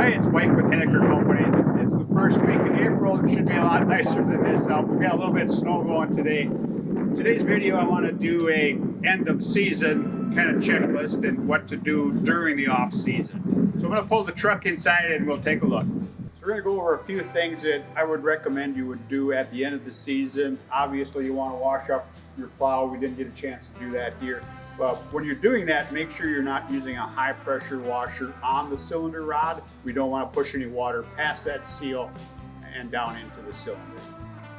Hi, it's Mike with Hiniker Company. It's the first week of April. It should be a lot nicer than this out. We've got a little bit of snow going today. Today's video, I want to do a end of season kind of checklist and what to do during the off season. So I'm going to pull the truck inside and we'll take a look. So we're going to go over a few things that I would recommend you would do at the end of the season. Obviously, you want to wash up your plow. We didn't get a chance to do that here. But when you're doing that, make sure you're not using a high pressure washer on the cylinder rod. We don't want to push any water past that seal and down into the cylinder.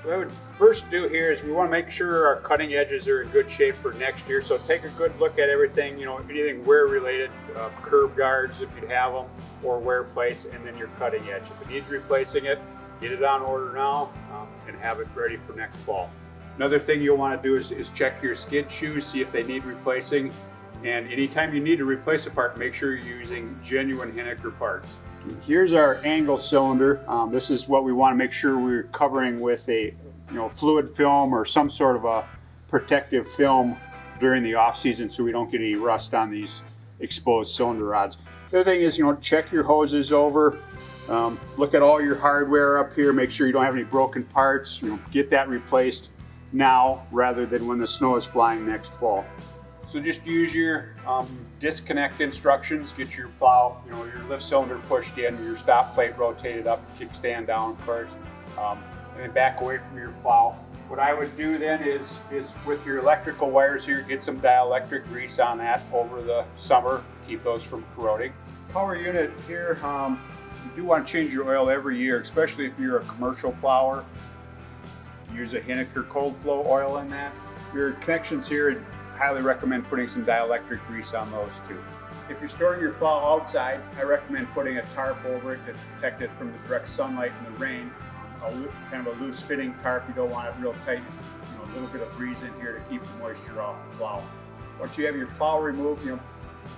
What I would first do here is we want to make sure our cutting edges are in good shape for next year. So take a good look at everything, anything wear related, curb guards if you have them, or wear plates, and then your cutting edge. If it needs replacing it, get it on order now and have it ready for next fall. Another thing you'll want to do is check your skid shoes, see if they need replacing. And anytime you need to replace a part, make sure you're using genuine Hiniker parts. Here's our angle cylinder. This is what we want to make sure we're covering with a fluid film or some sort of a protective film during the off season so we don't get any rust on these exposed cylinder rods. The other thing is, check your hoses over. Look at all your hardware up here. Make sure you don't have any broken parts. Get that replaced now rather than when the snow is flying next fall. So just use your disconnect instructions. Get your plow, your lift cylinder pushed in, your stop plate rotated up, kickstand down first, and then back away from your plow. What I would do then is with your electrical wires here, get some dielectric grease on that over the summer, keep those from corroding. Power unit here, you do want to change your oil every year, especially if you're a commercial plower. Use a Hiniker cold flow oil in that. Your connections here, I highly recommend putting some dielectric grease on those too. If you're storing your plow outside, I recommend putting a tarp over it to protect it from the direct sunlight and the rain. Kind of a loose fitting tarp, you don't want it real tight. A little bit of breeze in here to keep the moisture off the plow. Once you have your plow removed,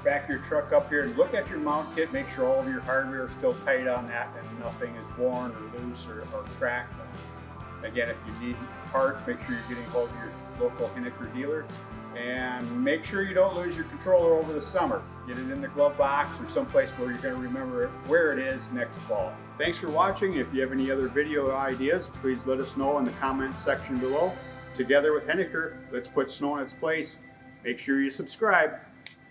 back your truck up here and look at your mount kit, make sure all of your hardware is still tight on that and nothing is worn or loose or cracked. Again, if you need parts, make sure you're getting hold of your local Hiniker dealer, and make sure you don't lose your controller over the summer. Get it in the glove box or someplace where you're going to remember where it is next fall. Thanks for watching. If you have any other video ideas, please let us know in the comments section below. Together with Hiniker, let's put snow in its place. Make sure you subscribe.